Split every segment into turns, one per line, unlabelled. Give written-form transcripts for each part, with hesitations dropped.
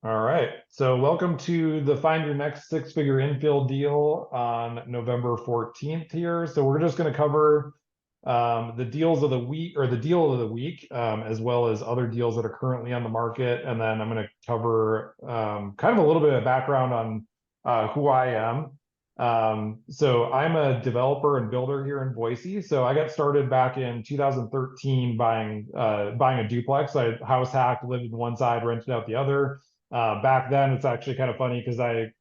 All right. So welcome to the Find Your Next Six-Figure Infill Deal on November 14th here. So we're just going to cover the deals of the week or the deal of the week, as well as other deals that are currently on the market. And then I'm going to cover kind of a little bit of background on who I am. So I'm a developer and builder here in Boise. So I got started back in 2013 buying a duplex. I house hacked, lived in one side, rented out the other. Back then, it's actually kind of funny because I,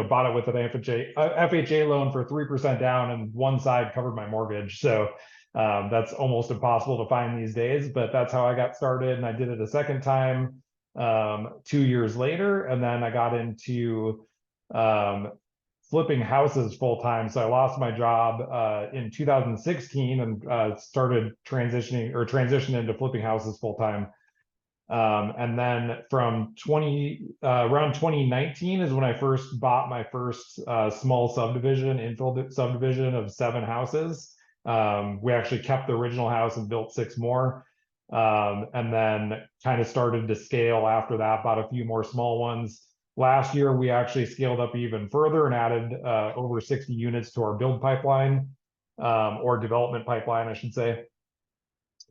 bought it with an FHA loan for 3% down, and one side covered my mortgage. So that's almost impossible to find these days. But that's how I got started, and I did it a second time 2 years later, and then I got into flipping houses full time. So I lost my job in 2016 and started transitioned into flipping houses full time. And then from around 2019 is when I first bought my first small subdivision, infill subdivision of 7 houses. We actually kept the original house and built 6 more. And then kind of started to scale after that, bought a few more small ones. Last year, we actually scaled up even further and added over 60 units to our build pipeline, or development pipeline, I should say.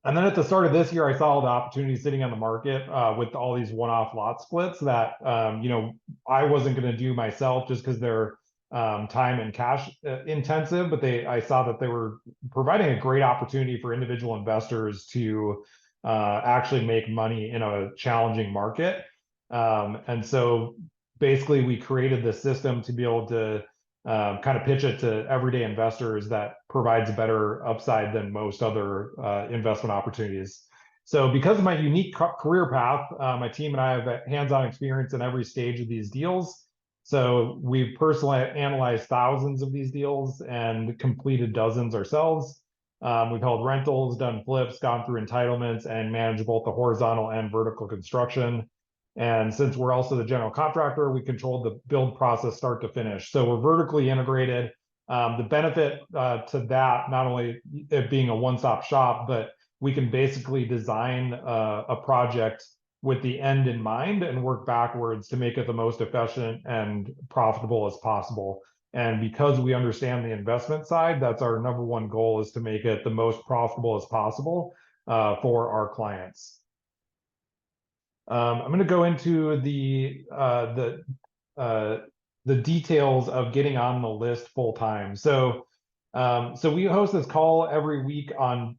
And then at the start of this year, I saw the opportunity sitting on the market with all these one-off lot splits that I wasn't going to do myself just because they're time and cash intensive. But I saw that they were providing a great opportunity for individual investors to actually make money in a challenging market. And so basically, we created this system to be able to kind of pitch it to everyday investors that provides a better upside than most other investment opportunities. So because of my unique career path, my team and I have hands-on experience in every stage of these deals. So we've personally analyzed thousands of these deals and completed dozens ourselves. We've held rentals, done flips, gone through entitlements, and managed both the horizontal and vertical construction. And since we're also the general contractor, we control the build process start to finish. So we're vertically integrated. The benefit to that, not only it being a one-stop shop, but we can basically design a project with the end in mind and work backwards to make it the most efficient and profitable as possible. And because we understand the investment side, that's our number one goal, is to make it the most profitable as possible for our clients. I'm going to go into the details of getting on the list full time. So we host this call every week on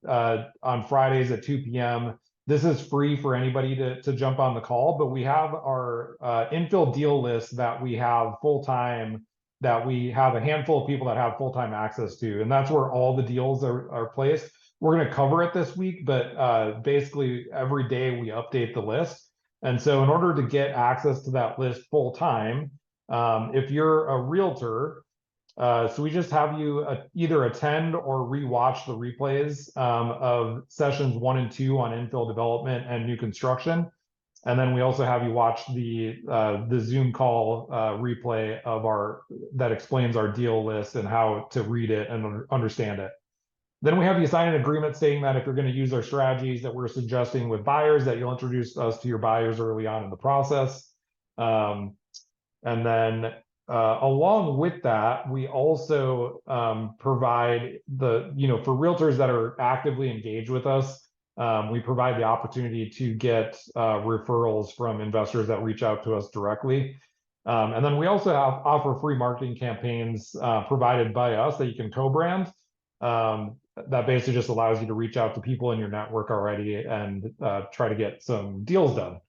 Fridays at 2 p.m. This is free for anybody to jump on the call, but we have our infill deal list that we have full time, that we have a handful of people that have full time access to, and that's where all the deals are placed. We're going to cover it this week, but basically every day we update the list. And so in order to get access to that list full time, if you're a realtor, so we just have you either attend or rewatch the replays of sessions 1 and 2 on infill development and new construction. And then we also have you watch the Zoom call replay that explains our deal list and how to read it and understand it. Then we have you sign an agreement stating that if you're going to use our strategies that we're suggesting with buyers, that you'll introduce us to your buyers early on in the process. And then along with that, we also provide for realtors that are actively engaged with us, we provide the opportunity to get referrals from investors that reach out to us directly. And then we also offer free marketing campaigns provided by us that you can co-brand. That basically just allows you to reach out to people in your network already and try to get some deals done.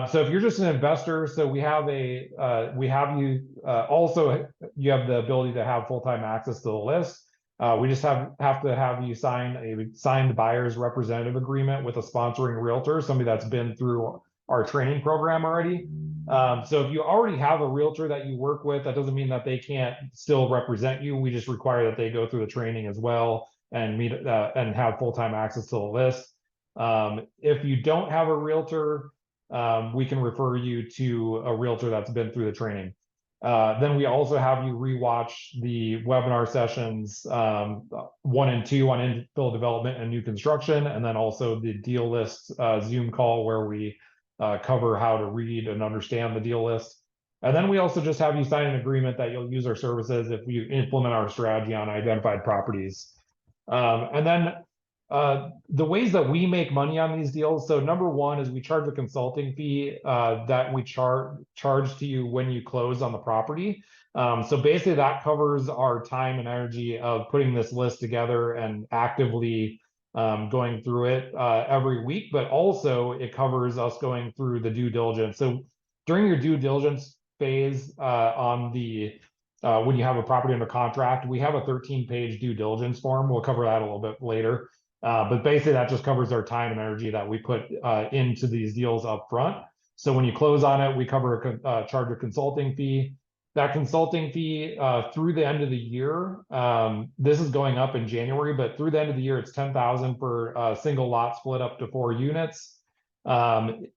So if you're just an investor, so you have the ability to have full-time access to the list. We just have to have you sign a signed buyer's representative agreement with a sponsoring realtor, somebody that's been through our training program already. So if you already have a realtor that you work with, that doesn't mean that they can't still represent you. We just require that they go through the training as well and meet and have full-time access to the list. If you don't have a realtor, we can refer you to a realtor that's been through the training. Then we also have you rewatch the webinar sessions 1 and 2 on infill development and new construction, and then also the deal list Zoom call where we cover how to read and understand the deal list. And then we also just have you sign an agreement that you'll use our services if we implement our strategy on identified properties. And then the ways that we make money on these deals. So number one is we charge a consulting fee that we charge to you when you close on the property. So basically that covers our time and energy of putting this list together and actively going through it every week, but also it covers us going through the due diligence. So during your due diligence phase on the when you have a property under contract, we have a 13-page due diligence form. We'll cover that a little bit later. But basically that just covers our time and energy that we put into these deals up front. So when you close on it, we cover charge a consulting fee. That consulting fee through the end of the year, this is going up in January, but through the end of the year, it's $10,000 for a single lot split up to 4 units. And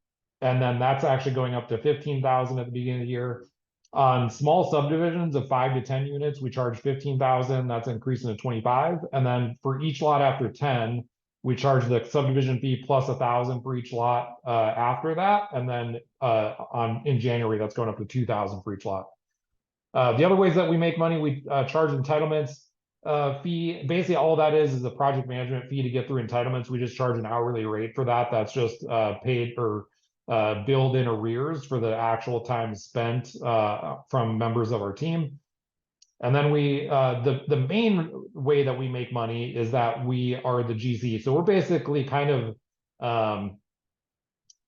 then that's actually going up to $15,000 at the beginning of the year. On small subdivisions of 5 to 10 units, we charge $15,000. That's increasing to $25,000. And then for each lot after 10, we charge the subdivision fee plus $1,000 for each lot after that. And then in January, that's going up to $2,000 for each lot. The other ways that we make money, we charge entitlements fee. Basically, all that is a project management fee to get through entitlements. We just charge an hourly rate for that. That's just paid or billed in arrears for the actual time spent from members of our team. And then the main way that we make money is that we are the GC. So we're basically kind of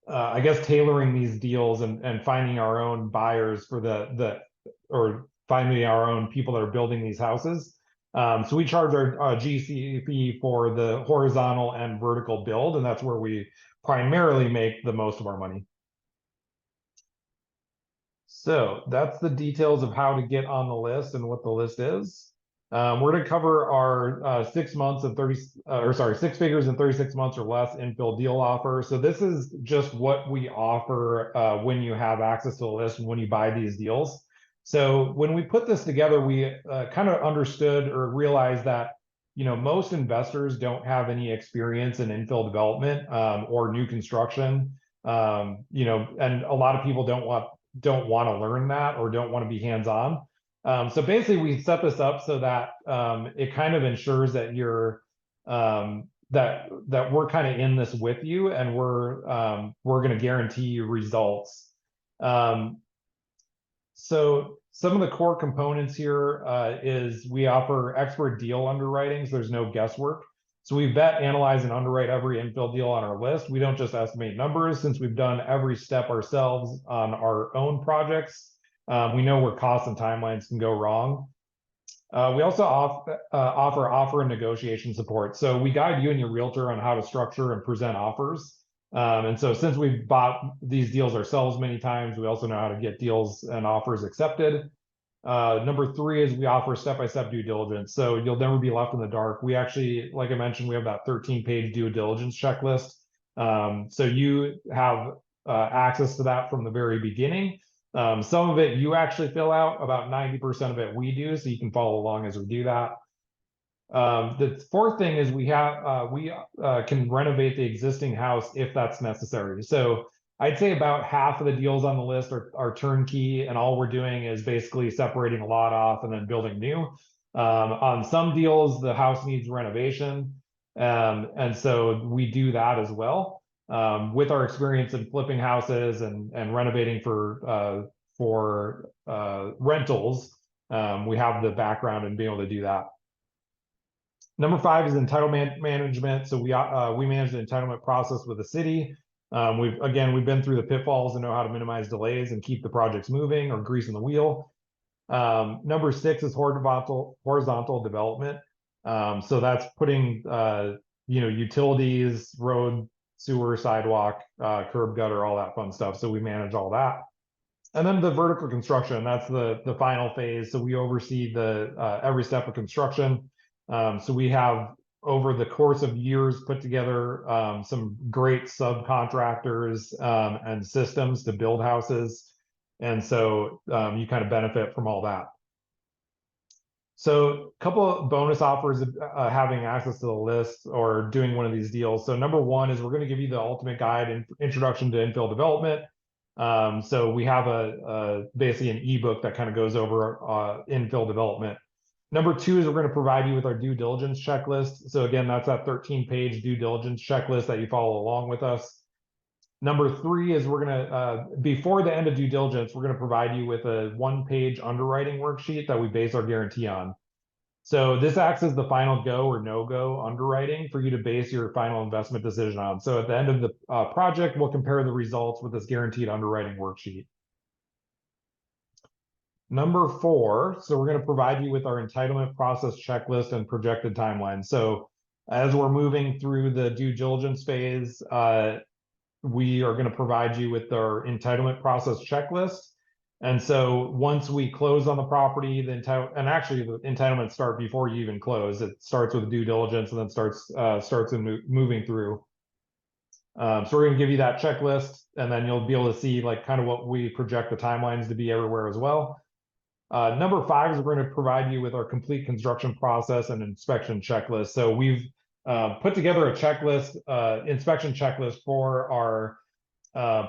I guess tailoring these deals and finding our own buyers for or finding our own people that are building these houses. So we charge our GC fee for the horizontal and vertical build, and that's where we primarily make the most of our money. So that's the details of how to get on the list and what the list is. We're going to cover our 6 months and 6 figures in 36 months or less infill deal offer. So this is just what we offer when you have access to the list and when you buy these deals. So when we put this together, we kind of understood or realized that, most investors don't have any experience in infill development or new construction, and a lot of people don't want to learn that or don't want to be hands-on. So basically we set this up so that it kind of ensures that you're that we're kind of in this with you, and we're going to guarantee you results. So some of the core components here is we offer expert deal underwriting, so there's no guesswork. So we vet, analyze, and underwrite every infill deal on our list. We don't just estimate numbers, since we've done every step ourselves on our own projects. We know where costs and timelines can go wrong. We also offer offer and negotiation support. So we guide you and your realtor on how to structure and present offers. And so since we've bought these deals ourselves many times, we also know how to get deals and offers accepted. Number 3 is we offer step-by-step due diligence. So you'll never be left in the dark. We actually, like I mentioned, we have that 13-page due diligence checklist. So you have access to that from the very beginning. Some of it you actually fill out, about 90% of it we do, so you can follow along as we do that. The 4th thing is we can renovate the existing house if that's necessary. So I'd say about half of the deals on the list are turnkey, and all we're doing is basically separating a lot off and then building new. On some deals, the house needs renovation, and so we do that as well. With our experience in flipping houses and renovating for rentals, we have the background in being able to do that. Number 5 is entitlement management. So we manage the entitlement process with the city. We've been through the pitfalls and know how to minimize delays and keep the projects moving or greasing the wheel. Number 6 is horizontal development. So that's putting utilities, road, sewer, sidewalk, curb, gutter, all that fun stuff. So we manage all that. And then the vertical construction, that's the final phase. So we oversee every step of construction. So we have, over the course of years, put together some great subcontractors and systems to build houses. And so you kind of benefit from all that. So a couple of bonus offers of having access to the list or doing one of these deals. So number one is we're going to give you the ultimate guide and introduction to infill development. So we have basically an ebook that kind of goes over infill development. Number two is we're going to provide you with our due diligence checklist. So again, that's that 13-page due diligence checklist that you follow along with us. Number three is we're going to, before the end of due diligence, we're going to provide you with a 1-page underwriting worksheet that we base our guarantee on. So this acts as the final go or no-go underwriting for you to base your final investment decision on. So at the end of the project, we'll compare the results with this guaranteed underwriting worksheet. Number four, so we're going to provide you with our entitlement process checklist and projected timeline. So as we're moving through the due diligence phase, we are going to provide you with our entitlement process checklist. And so once we close on the property, and actually the entitlements start before you even close. It starts with due diligence and then starts moving through. So we're going to give you that checklist, and then you'll be able to see like kind of what we project the timelines to be everywhere as well. Number five is we're going to provide you with our complete construction process and inspection checklist. So we've put together a checklist, inspection checklist for our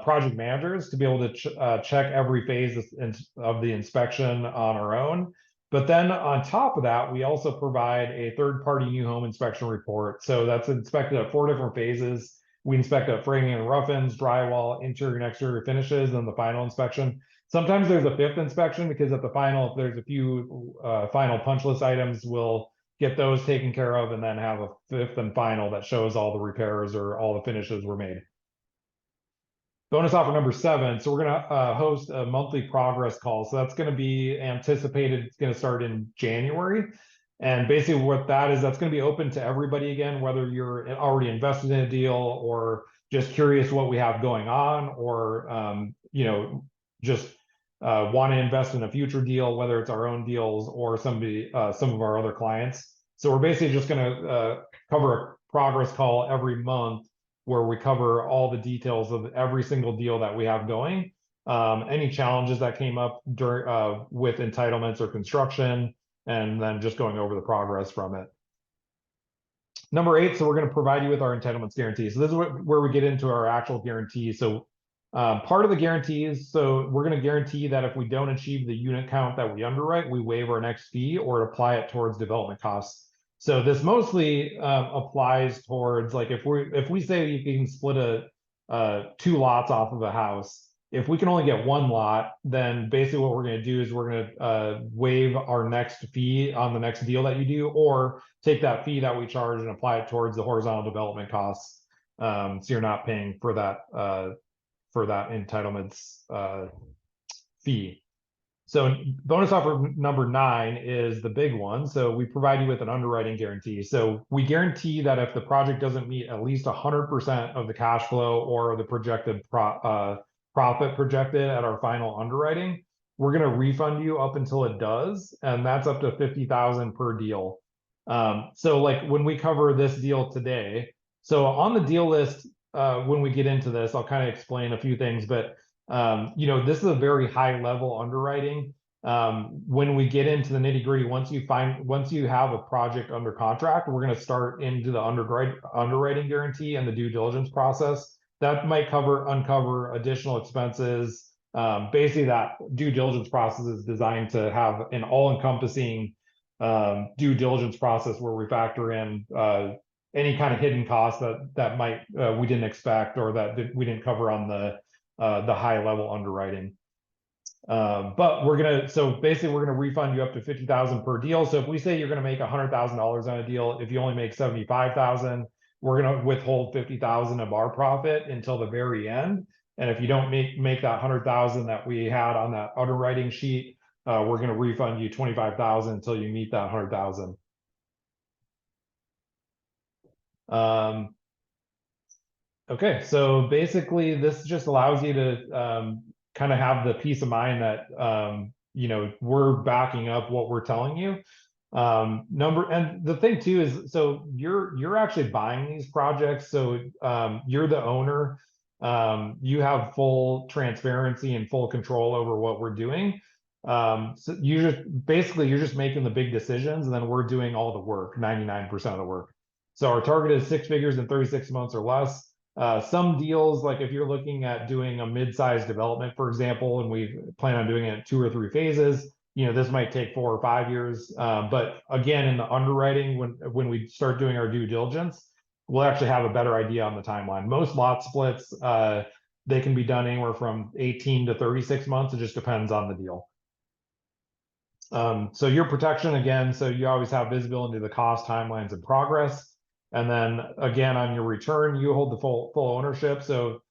project managers to be able to check every phase of the inspection on our own. But then on top of that, we also provide a third-party new home inspection report. So that's inspected at 4 different phases. We inspect at framing and rough-ins, drywall, interior and exterior finishes, and the final inspection. Sometimes there's a 5th inspection because at the final, if there's a few final punch list items, we'll get those taken care of and then have a 5th and final that shows all the repairs or all the finishes were made. Bonus offer number 7. So we're going to host a monthly progress call. So that's going to be anticipated. It's going to start in January. And basically what that is, that's going to be open to everybody again, whether you're already invested in a deal or just curious what we have going on, or, just want to invest in a future deal, whether it's our own deals or some of our other clients. So we're basically just going to cover a progress call every month where we cover all the details of every single deal that we have going, any challenges that came up during with entitlements or construction, and then just going over the progress from it. Number 8, so we're going to provide you with our entitlements guarantee. So this is where we get into our actual guarantee. So part of the guarantees, so we're going to guarantee that if we don't achieve the unit count that we underwrite, we waive our next fee or apply it towards development costs. So this mostly applies towards, like, if we say you can split 2 lots off of a house, if we can only get 1 lot, then basically what we're going to do is we're going to waive our next fee on the next deal that you do, or take that fee that we charge and apply it towards the horizontal development costs. So you're not paying for that entitlements fee. So bonus offer number 9 is the big one. So we provide you with an underwriting guarantee. So we guarantee that if the project doesn't meet at least 100% of the cash flow or the projected profit projected at our final underwriting, we're going to refund you up until it does, and that's up to $50,000 per deal. So like when we cover this deal today, so on the deal list, when we get into this, I'll kind of explain a few things, but this is a very high level underwriting. When we get into the nitty gritty, once you have a project under contract, we're going to start into the underwriting guarantee and the due diligence process. That might uncover additional expenses. Basically that due diligence process is designed to have an all-encompassing due diligence process where we factor in any kind of hidden costs that might we didn't expect or that we didn't cover on the high level underwriting. But so basically we're going to refund you up to $50,000 per deal. So if we say you're going to make $100,000 on a deal, if you only make $75,000, we're going to withhold $50,000 of our profit until the very end. And if you don't make that $100,000 that we had on that underwriting sheet, we're going to refund you $25,000 until you meet that $100,000. Okay, so basically this just allows you to kind of have the peace of mind that we're backing up what we're telling you. And the thing too is, so you're actually buying these projects, so you're the owner. You have full transparency and full control over what we're doing. So you're just making the big decisions, and then we're doing all the work, 99% of the work. So our target is 6 figures in 36 months or less. Some deals, like if you're looking at doing a mid-sized development, for example, and we plan on doing it in 2 or 3 phases, this might take 4 or 5 years. But again, in the underwriting, when we start doing our due diligence, we'll actually have a better idea on the timeline. Most lot splits, they can be done anywhere from 18 to 36 months. It just depends on the deal. So your protection again, so you always have visibility to the cost, timelines, and progress. And then again, on your return, you hold the full ownership. So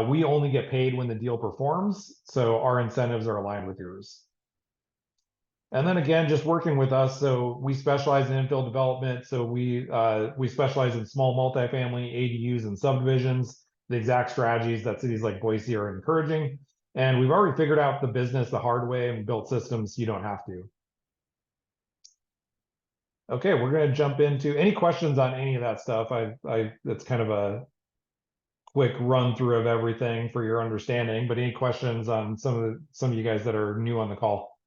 we only get paid when the deal performs. So our incentives are aligned with yours. And then again, just working with us. So we specialize in infill development. So we specialize in small multifamily, ADUs, and subdivisions, the exact strategies that cities like Boise are encouraging. And we've already figured out the business the hard way and built systems so you don't have to. Okay, we're going to jump into any questions on any of that stuff. That's kind of a quick run through of everything for your understanding, but any questions on some of you guys that are new on the call?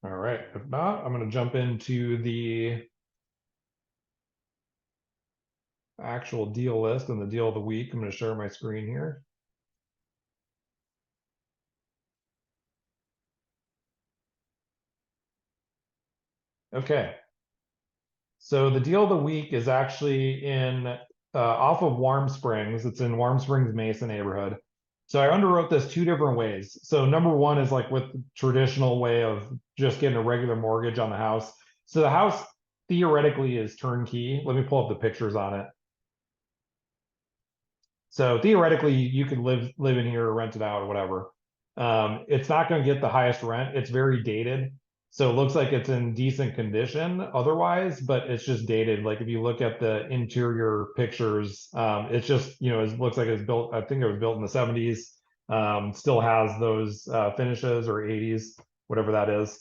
All right, if not, I'm going to jump into the actual deal list and the deal of the week. I'm going to share my screen here. Okay. So the deal of the week is actually in off of Warm Springs. It's in Warm Springs Mesa neighborhood. So I underwrote this 2 different ways. So number one is like with the traditional way of just getting a regular mortgage on the house. So the house theoretically is turnkey. Let me pull up the pictures on it. So theoretically, you could live in here or rent it out or whatever. It's not going to get the highest rent. It's very dated. So it looks like it's in decent condition otherwise, but it's just dated. Like if you look at the interior pictures, it's just, it looks like it's built, I think it was built in the 70s. Still has those finishes or 80s, whatever that is.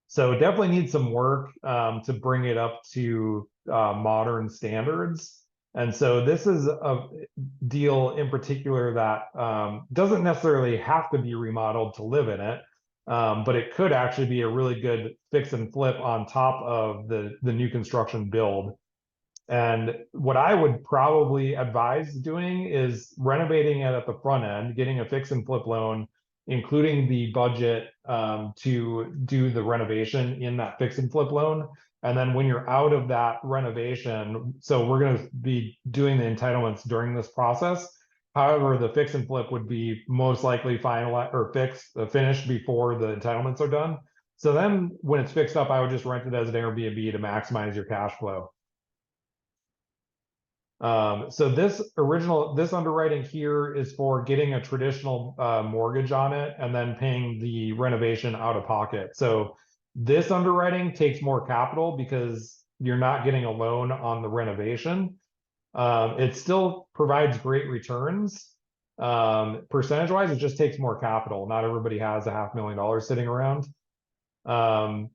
So it definitely needs some work to bring it up to modern standards. And so this is a deal in particular that doesn't necessarily have to be remodeled to live in it, but it could actually be a really good fix and flip on top of the new construction build. And what I would probably advise doing is renovating it at the front end, getting a fix and flip loan, including the budget to do the renovation in that fix and flip loan. And then when you're out of that renovation, so we're going to be doing the entitlements during this process. However, the fix and flip would be most likely finalized or finished before the entitlements are done. So then when it's fixed up, I would just rent it as an Airbnb to maximize your cash flow. So this underwriting here is for getting a traditional mortgage on it and then paying the renovation out of pocket. So this underwriting takes more capital because you're not getting a loan on the renovation. It still provides great returns. Percentage wise, it just takes more capital. Not everybody has $500,000 sitting around. And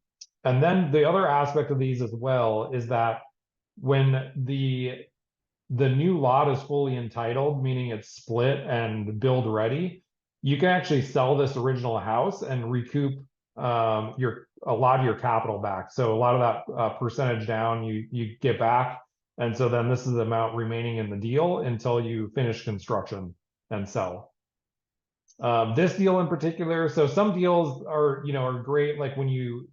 then the other aspect of these as well is that when the new lot is fully entitled, meaning it's split and build ready, you can actually sell this original house and recoup a lot of your capital back. So a lot of that percentage down you get back. And so then this is the amount remaining in the deal until you finish construction and sell. This deal in particular, so some deals are great. Like when you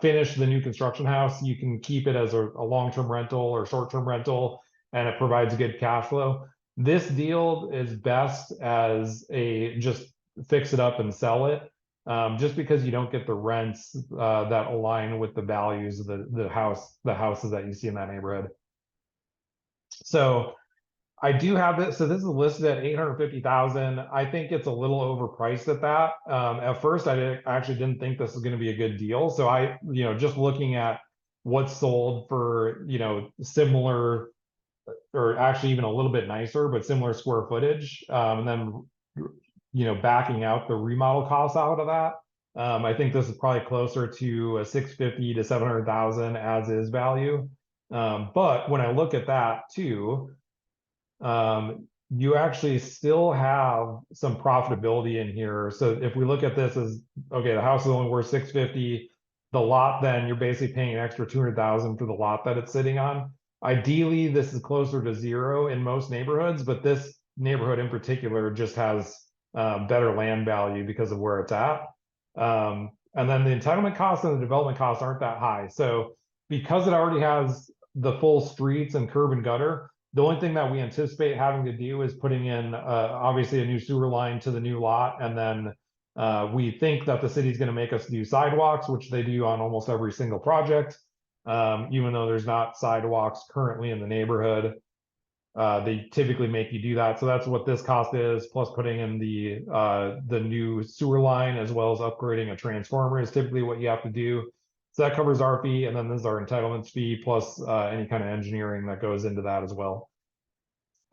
finish the new construction house, you can keep it as a long-term rental or short-term rental, and it provides good cash flow. This deal is best as a just fix it up and sell it, just because you don't get the rents that align with the values of the houses that you see in that neighborhood. So I do have this. So this is listed at 850,000. I think it's a little overpriced at that. At first, I actually didn't think this was going to be a good deal. So I, just looking at what's sold for, similar or actually even a little bit nicer, but similar square footage. And then, backing out the remodel costs out of that. I think this is probably closer to a 650 to 700,000 as is value. But when I look at that too, you actually still have some profitability in here. So if we look at this as, okay, the house is only worth 650, the lot, then you're basically paying an extra 200,000 for the lot that it's sitting on. Ideally, this is closer to zero in most neighborhoods, but this neighborhood in particular just has better land value because of where it's at. And then the entitlement costs and the development costs aren't that high. So because it already has the full streets and curb and gutter, the only thing that we anticipate having to do is putting in obviously a new sewer line to the new lot. And then we think that the city's going to make us do sidewalks, which they do on almost every single project. Even though there's not sidewalks currently in the neighborhood, they typically make you do that. So that's what this cost is, plus putting in the new sewer line as well as upgrading a transformer is typically what you have to do. So that covers our fee, and then this is our entitlements fee plus any kind of engineering that goes into that as well.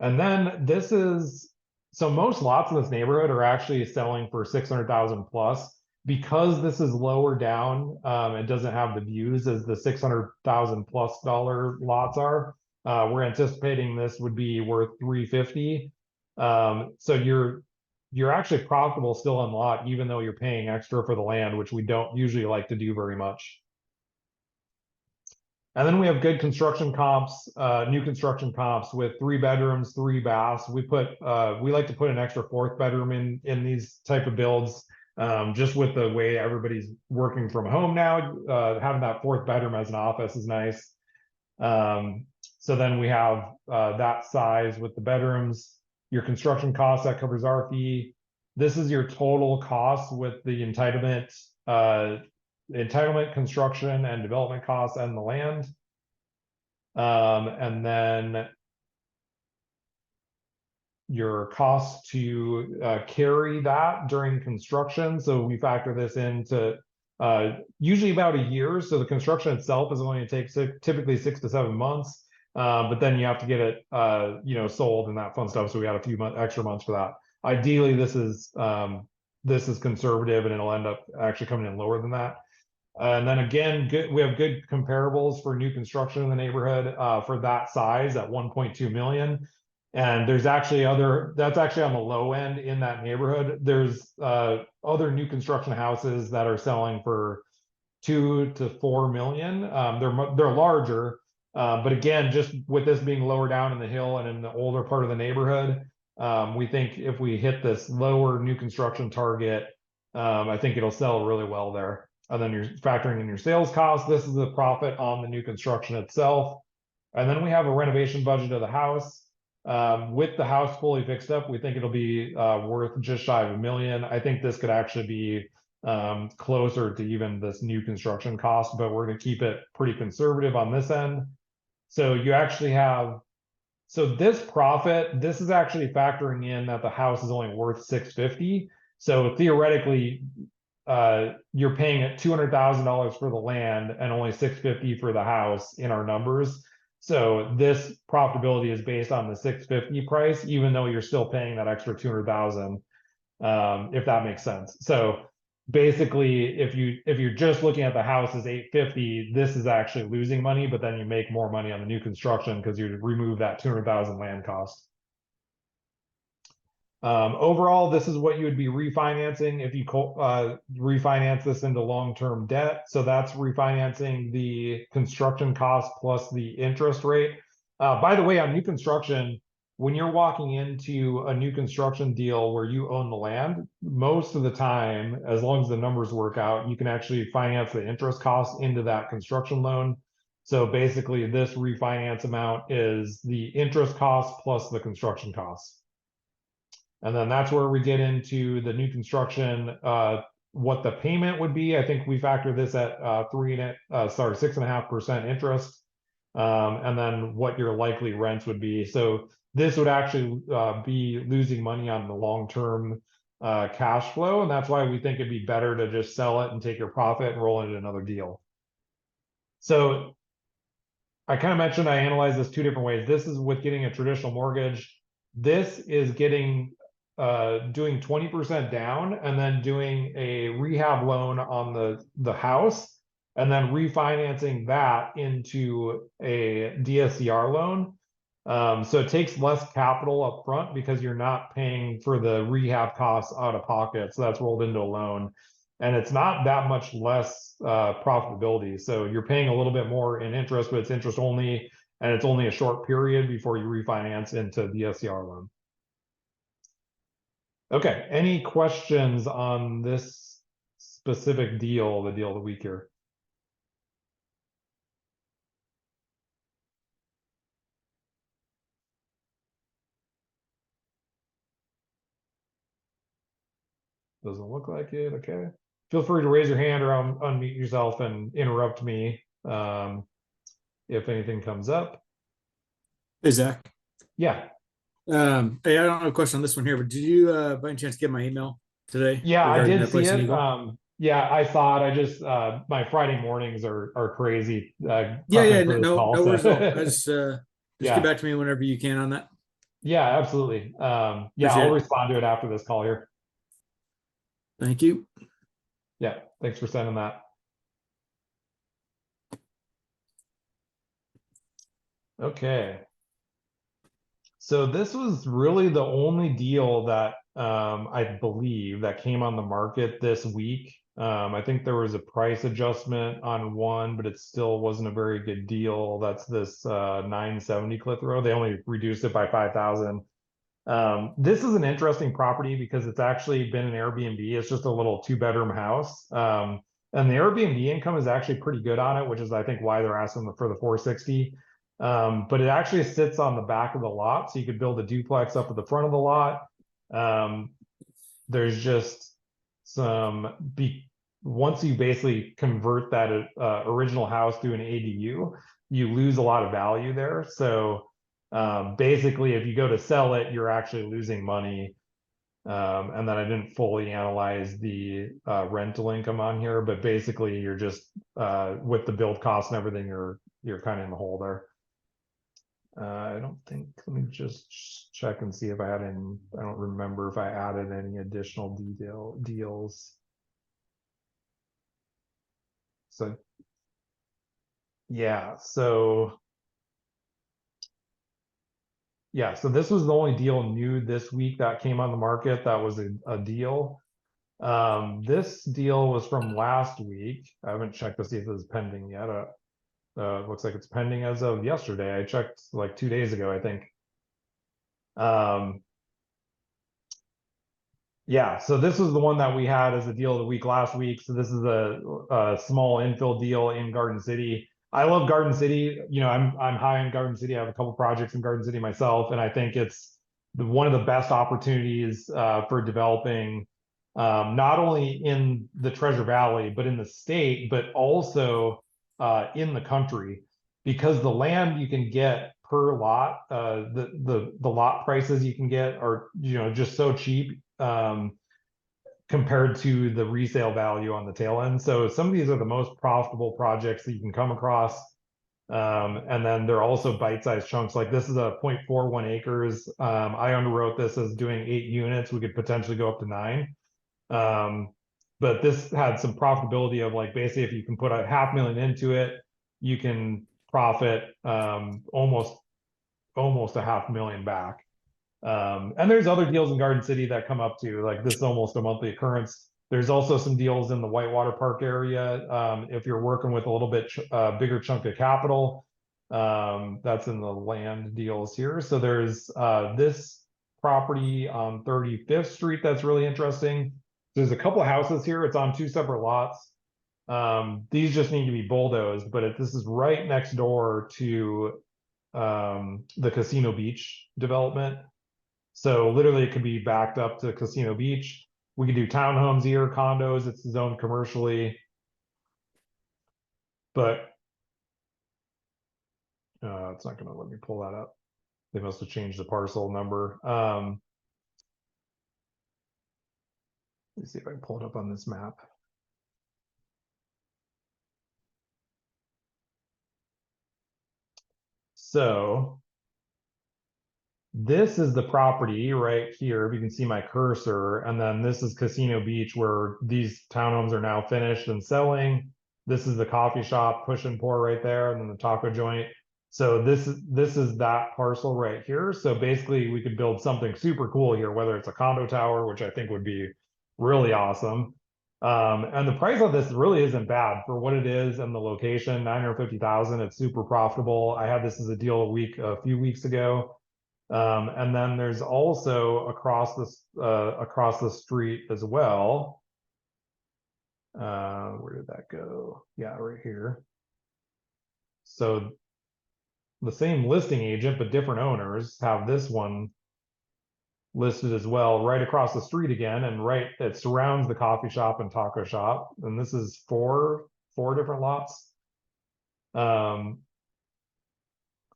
And then this is, so most lots in this neighborhood are actually selling for 600,000 plus. Because this is lower down, it doesn't have the views as the 600,000 plus dollar lots are. We're anticipating this would be worth 350. So you're actually profitable still on lot, even though you're paying extra for the land, which we don't usually like to do very much. And then we have good construction comps, new construction comps with 3 bedrooms, 3 baths. We like to put an extra 4th bedroom in these type of builds, just with the way everybody's working from home now. Having that 4th bedroom as an office is nice. So then we have that size with the bedrooms. Your construction costs, that covers our fee. This is your total cost with the entitlement, construction, and development costs and the land. And then your cost to carry that during construction. So we factor this into usually about a year. So the construction itself is only going to take typically 6 to 7 months. But then you have to get it, sold and that fun stuff. So we got a few extra months for that. Ideally, this is conservative, and it'll end up actually coming in lower than that. And then again, we have good comparables for new construction in the neighborhood for that size at 1.2 million. And there's actually that's actually on the low end in that neighborhood. There's other new construction houses that are selling for 2 to 4 million. They're larger, but again, just with this being lower down in the hill and in the older part of the neighborhood, we think if we hit this lower new construction target, I think it'll sell really well there. And then you're factoring in your sales costs. This is the profit on the new construction itself. And then we have a renovation budget of the house. With the house fully fixed up, we think it'll be worth just shy of $1 million. I think this could actually be closer to even this new construction cost, but we're going to keep it pretty conservative on this end. So you actually have, so this profit, this is actually factoring in that the house is only worth 650. So theoretically, you're paying at $200,000 for the land and only 650 for the house in our numbers. So this profitability is based on the 650 price, even though you're still paying that extra 200,000, if that makes sense. So basically, if you're just looking at the house as 850, this is actually losing money, but then you make more money on the new construction because you remove that 200,000 land cost. Overall, this is what you would be refinancing if you refinance this into long-term debt. So that's refinancing the construction cost plus the interest rate. By the way, on new construction, when you're walking into a new construction deal where you own the land, most of the time, as long as the numbers work out, you can actually finance the interest costs into that construction loan. So basically, this refinance amount is the interest cost plus the construction costs. And then that's where we get into the new construction, what the payment would be. I think we factor this at 6.5% interest. And then what your likely rents would be. So this would actually be losing money on the long-term cash flow. And that's why we think it'd be better to just sell it and take your profit and roll it into another deal. So I kind of mentioned I analyzed this 2 different ways. This is with getting a traditional mortgage. This is getting doing 20% down and then doing a rehab loan on the house and then refinancing that into a DSCR loan. So it takes less capital up front because you're not paying for the rehab costs out of pocket. So that's rolled into a loan. And it's not that much less profitability. So you're paying a little bit more in interest, but it's interest only, and it's only a short period before you refinance into the SCR loan. Okay, any questions on this specific deal, the deal of the week here? Doesn't look like it. Okay. Feel free to raise your hand or unmute yourself and interrupt me if anything comes up.
Hey, Zach.
Yeah.
Hey, I don't have a question on this one here, but did you by any chance get my email today?
Yeah, I
Regarding
did
that
see
place in
it.
Eagle?
Yeah, I saw it. I just my Friday mornings are crazy
Yeah,
prepping for this
no,
call.
no worries at all.
So
Just get
yeah.
back to me whenever you can on that.
Yeah, absolutely. Yeah,
Appreciate
I'll
it.
respond to it after this call here.
Thank you.
Yeah, thanks for sending that. Okay. So this was really the only deal that I believe that came on the market this week. I think there was a price adjustment on one, but it still wasn't a very good deal. That's this 970 Cliff Road. They only reduced it by 5,000. This is an interesting property because it's actually been an Airbnb. It's just a little two-bedroom house. And the Airbnb income is actually pretty good on it, which is I think why they're asking for the 460. But it actually sits on the back of the lot, so you could build a duplex up at the front of the lot. There's just once you basically convert that original house to an ADU, you lose a lot of value there. So basically, if you go to sell it, you're actually losing money. And then I didn't fully analyze the rental income on here, but basically you're just with the build costs and everything, you're kind of in the hole there. I don't think, let me just check and see if I had any, I don't remember if I added any additional deals. So yeah, so this was the only deal new this week that came on the market that was a deal. This deal was from last week. I haven't checked to see if it was pending yet. Looks like it's pending as of yesterday. I checked like 2 days ago, I think. Yeah, so this was the one that we had as a deal of the week last week. So this is a small infill deal in Garden City. I love Garden City. You know, I'm high in Garden City. I have a couple projects in Garden City myself, and I think it's one of the best opportunities for developing not only in the Treasure Valley, but in the state, but also in the country, because the land you can get per lot, the lot prices you can get are just so cheap compared to the resale value on the tail end. So some of these are the most profitable projects that you can come across. And then they're also bite-sized chunks. Like this is a 0.41 acres. I underwrote this as doing 8 units. We could potentially go up to 9. But this had some profitability of like basically if you can put a $500,000 into it, you can profit almost a $500,000 back. And there's other deals in Garden City that come up too. Like this is almost a monthly occurrence. There's also some deals in the Whitewater Park area. If you're working with a little bit bigger chunk of capital, that's in the land deals here. So there's this property on 35th Street that's really interesting. There's a couple of houses here. It's on 2 separate lots. These just need to be bulldozed, but this is right next door to the Casino Beach development. So literally it could be backed up to Casino Beach. We could do townhomes here, condos, it's zoned commercially. But it's not gonna let me pull that up. They must have changed the parcel number. Let's see if I can pull it up on this map. So this is the property right here. If you can see my cursor, and then this is Casino Beach where these townhomes are now finished and selling. This is the coffee shop, Push and Pour right there, and then the taco joint. So this is that parcel right here. So basically we could build something super cool here, whether it's a condo tower, which I think would be really awesome. And the price of this really isn't bad for what it is and the location, 950,000. It's super profitable. I had this as a deal a few weeks ago. And then there's also across the street as well. Where did that go? Yeah, right here. So the same listing agent, but different owners have this one listed as well, right across the street again, and it surrounds the coffee shop and taco shop. And this is four different lots. So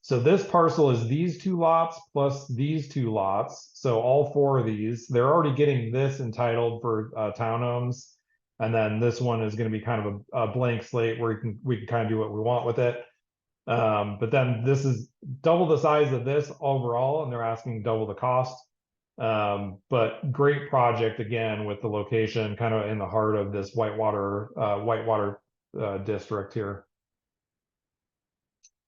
this parcel is these two lots plus these two lots. So all four of these, they're already getting this entitled for townhomes. And then this one is going to be kind of a blank slate where we can kind of do what we want with it. But then this is double the size of this overall, and they're asking double the cost. But great project again with the location kind of in the heart of this Whitewater district here.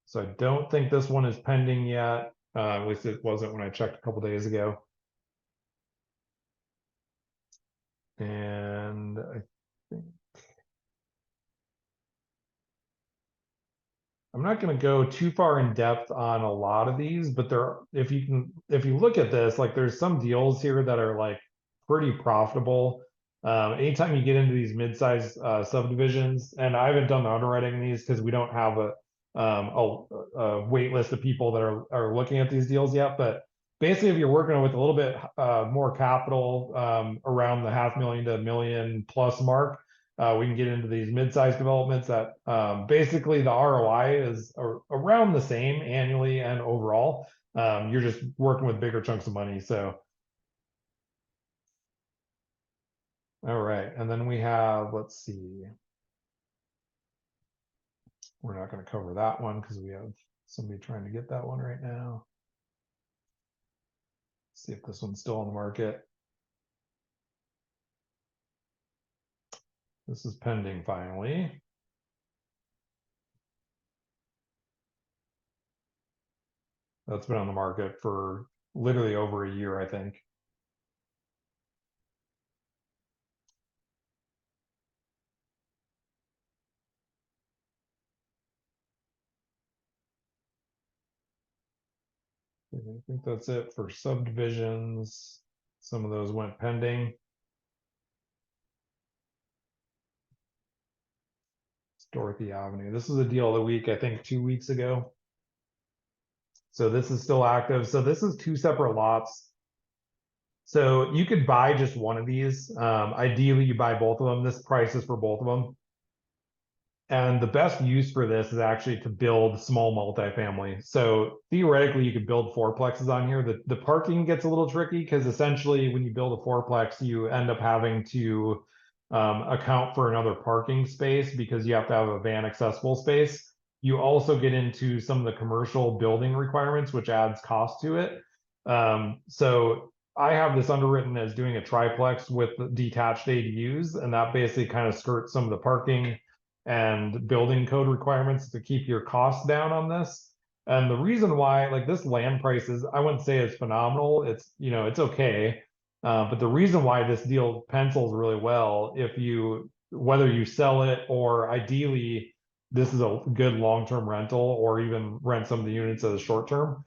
So I don't think this one is pending yet. At least it wasn't when I checked a couple days ago. And I think I'm not going to go too far in depth on a lot of these, but if you look at this, like there's some deals here that are like pretty profitable. Anytime you get into these mid-sized subdivisions, and I haven't done the underwriting in these because we don't have a wait list of people that are looking at these deals yet. But basically, if you're working with a little bit more capital, around the $500,000 to $1 million plus mark, we can get into these mid-sized developments that basically the ROI is around the same annually and overall. You're just working with bigger chunks of money. So, all right. And then we have, let's see. We're not going to cover that one because we have somebody trying to get that one right now. Let's see if this one's still on the market. This is pending finally. That's been on the market for literally over a year, I think. I think that's it for subdivisions. Some of those went pending. Dorothy Avenue. This is a deal of the week, I think 2 weeks ago. So this is still active. So this is two separate lots. So you could buy just one of these. Ideally, you buy both of them. This price is for both of them. And the best use for this is actually to build small multifamily. So theoretically, you could build fourplexes on here. The parking gets a little tricky because essentially when you build a fourplex, you end up having to account for another parking space because you have to have a van accessible space. You also get into some of the commercial building requirements, which adds cost to it. So I have this underwritten as doing a triplex with detached ADUs, and that basically kind of skirts some of the parking and building code requirements to keep your costs down on this. And the reason why, like this land prices, I wouldn't say it's phenomenal. It's, it's okay. But the reason why this deal pencils really well, whether you sell it or ideally, this is a good long-term rental or even rent some of the units as a short term.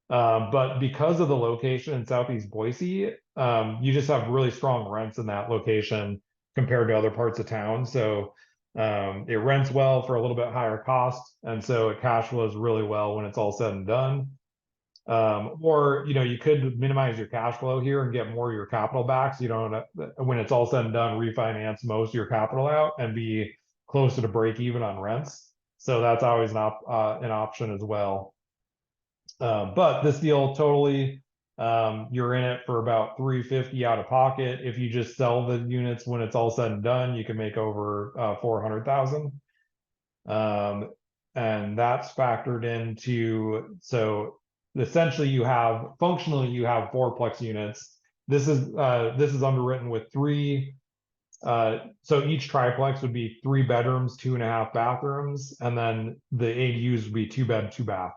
But because of the location in Southeast Boise, you just have really strong rents in that location compared to other parts of town. So it rents well for a little bit higher cost, and so it cash flows really well when it's all said and done. Or you could minimize your cash flow here and get more of your capital back, so you don't, when it's all said and done, refinance most of your capital out and be closer to break even on rents. So that's always an option as well. But this deal totally, you're in it for about $350 out of pocket. If you just sell the units when it's all said and done, you can make over $400,000. And that's factored into, so essentially functionally you have fourplex units. This is underwritten with three. So each triplex would be 3 bedrooms, 2.5 bathrooms, and then the ADUs would be 2 bed, 2 bath.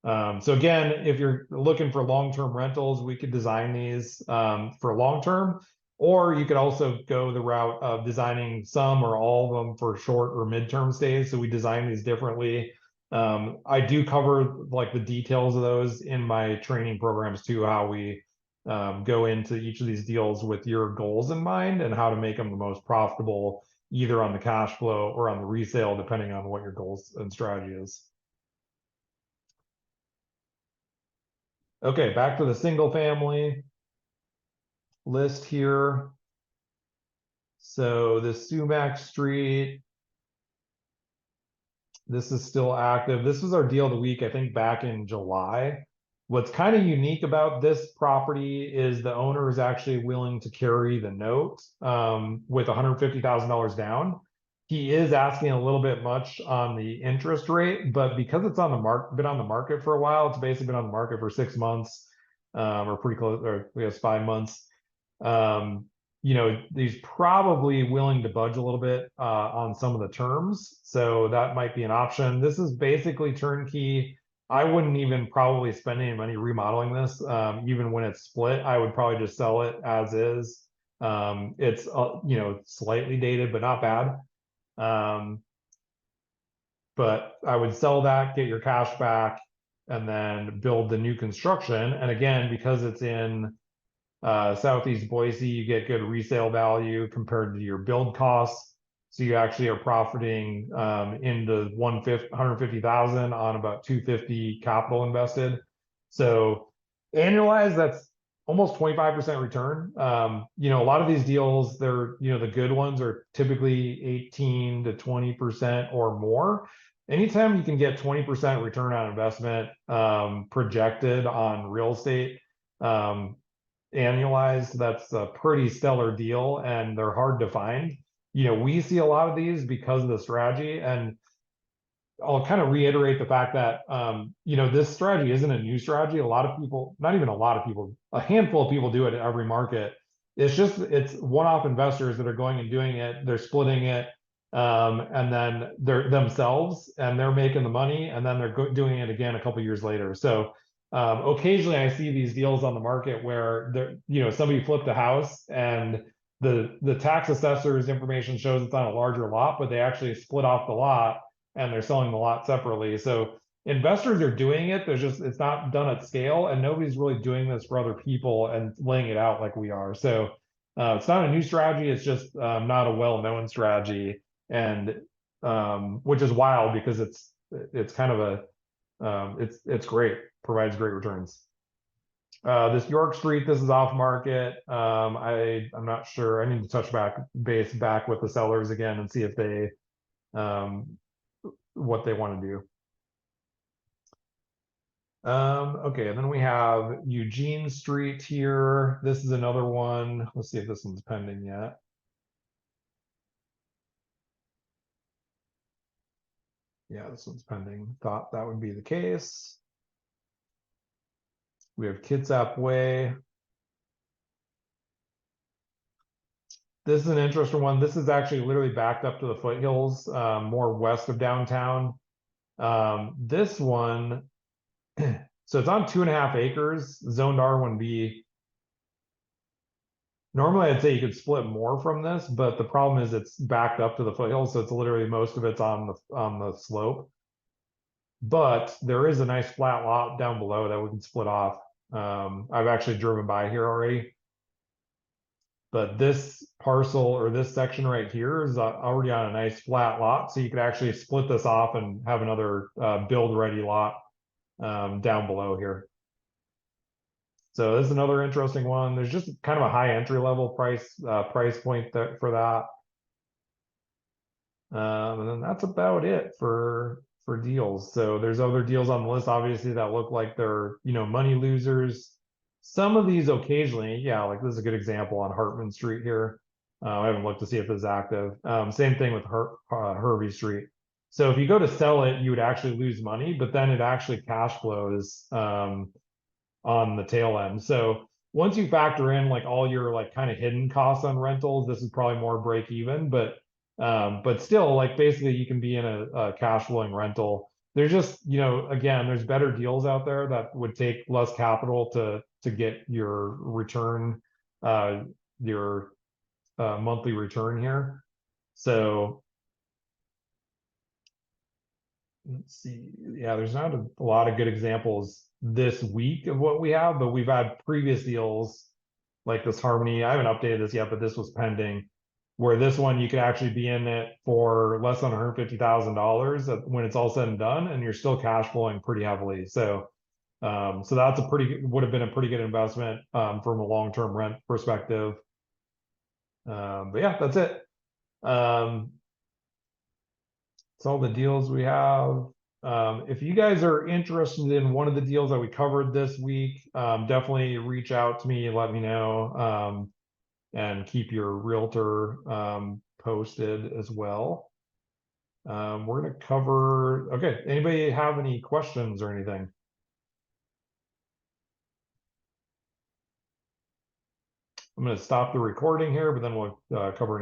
So again, if you're looking for long-term rentals, we could design these for long-term, or you could also go the route of designing some or all of them for short or mid-term stays. So we design these differently. I do cover like the details of those in my training programs too, how we go into each of these deals with your goals in mind and how to make them the most profitable, either on the cash flow or on the resale, depending on what your goals and strategy is. Okay, back to the single family list here. So the Sumac Street, this is still active. This was our deal of the week, I think back in July. What's kind of unique about this property is the owner is actually willing to carry the note with $150,000 down. He is asking a little bit much on the interest rate, but because it's on the market, been on the market for a while, it's basically been on the market for 6 months, or pretty close, or I guess 5 months. You know, he's probably willing to budge a little bit on some of the terms. So that might be an option. This is basically turnkey. I wouldn't even probably spend any money remodeling this. Even when it's split, I would probably just sell it as is. It's, you know, slightly dated, but not bad. But I would sell that, get your cash back, and then build the new construction. And again, because it's in Southeast Boise, you get good resale value compared to your build costs. So you actually are profiting into 150,000 on about 250 capital invested. So annualized, that's almost 25% return. You know, a lot of these deals, they're, you know, the good ones are typically 18 to 20% or more. Anytime you can get 20% return on investment projected on real estate, annualized, that's a pretty stellar deal, and they're hard to find. You know, we see a lot of these because of the strategy, and I'll kind of reiterate the fact that you know, this strategy isn't a new strategy. A lot of people, not even a lot of people, a handful of people do it at every market. It's just, it's one-off investors that are going and doing it, they're splitting it, and then they're themselves, and they're making the money, and then they're doing it again a couple years later. So occasionally I see these deals on the market where there, you know, somebody flipped a house and the tax assessor's information shows it's on a larger lot, but they actually split off the lot and they're selling the lot separately. So investors are doing it. There's just, it's not done at scale, and nobody's really doing this for other people and laying it out like we are. So it's not a new strategy. It's just not a well-known strategy, and which is wild because it's kind of a it's great, provides great returns. This York Street, this is off market. I'm not sure. I need to touch base back with the sellers again and see if they what they want to do. Okay, and then we have Eugene Street here. This is another one. Let's see if this one's pending yet. Yeah, this one's pending. Thought that would be the case. We have Kitsap Way. This is an interesting one. This is actually literally backed up to the foothills, more west of downtown. This one, so it's on 2.5 acres, zoned R1B. Normally I'd say you could split more from this, but the problem is it's backed up to the foothills, so it's literally most of it's on the slope. But there is a nice flat lot down below that we can split off. I've actually driven by here already. But this parcel, or this section right here, is already on a nice flat lot, so you could actually split this off and have another build ready lot down below here. So this is another interesting one. There's just kind of a high entry level price point for that. And then that's about it for deals. So there's other deals on the list, obviously, that look like they're, you know, money losers. Some of these occasionally, yeah, like this is a good example on Hartman Street here. I haven't looked to see if it's active. Same thing with Hervey Street. So if you go to sell it, you would actually lose money, but then it actually cash flows on the tail end. So once you factor in like all your like kind of hidden costs on rentals, this is probably more break even, but still, like basically you can be in a cash flowing rental there's just, you know, again, there's better deals out there that would take less capital to get your return, your monthly return here. So let's see. Yeah, there's not a lot of good examples this week of what we have, but we've had previous deals like this Harmony. I haven't updated this yet, but this was pending. Where this one you could actually be in it for less than $150,000 when it's all said and done, and you're still cash flowing pretty heavily. So, so that's would have been a pretty good investment from a long-term rent perspective. But yeah, that's it. It's all the deals we have. If you guys are interested in one of the deals that we covered this week, definitely reach out to me, let me know, and keep your realtor posted as well. We're going to cover, okay, anybody have any questions or anything? I'm going to stop the recording here, but then we'll cover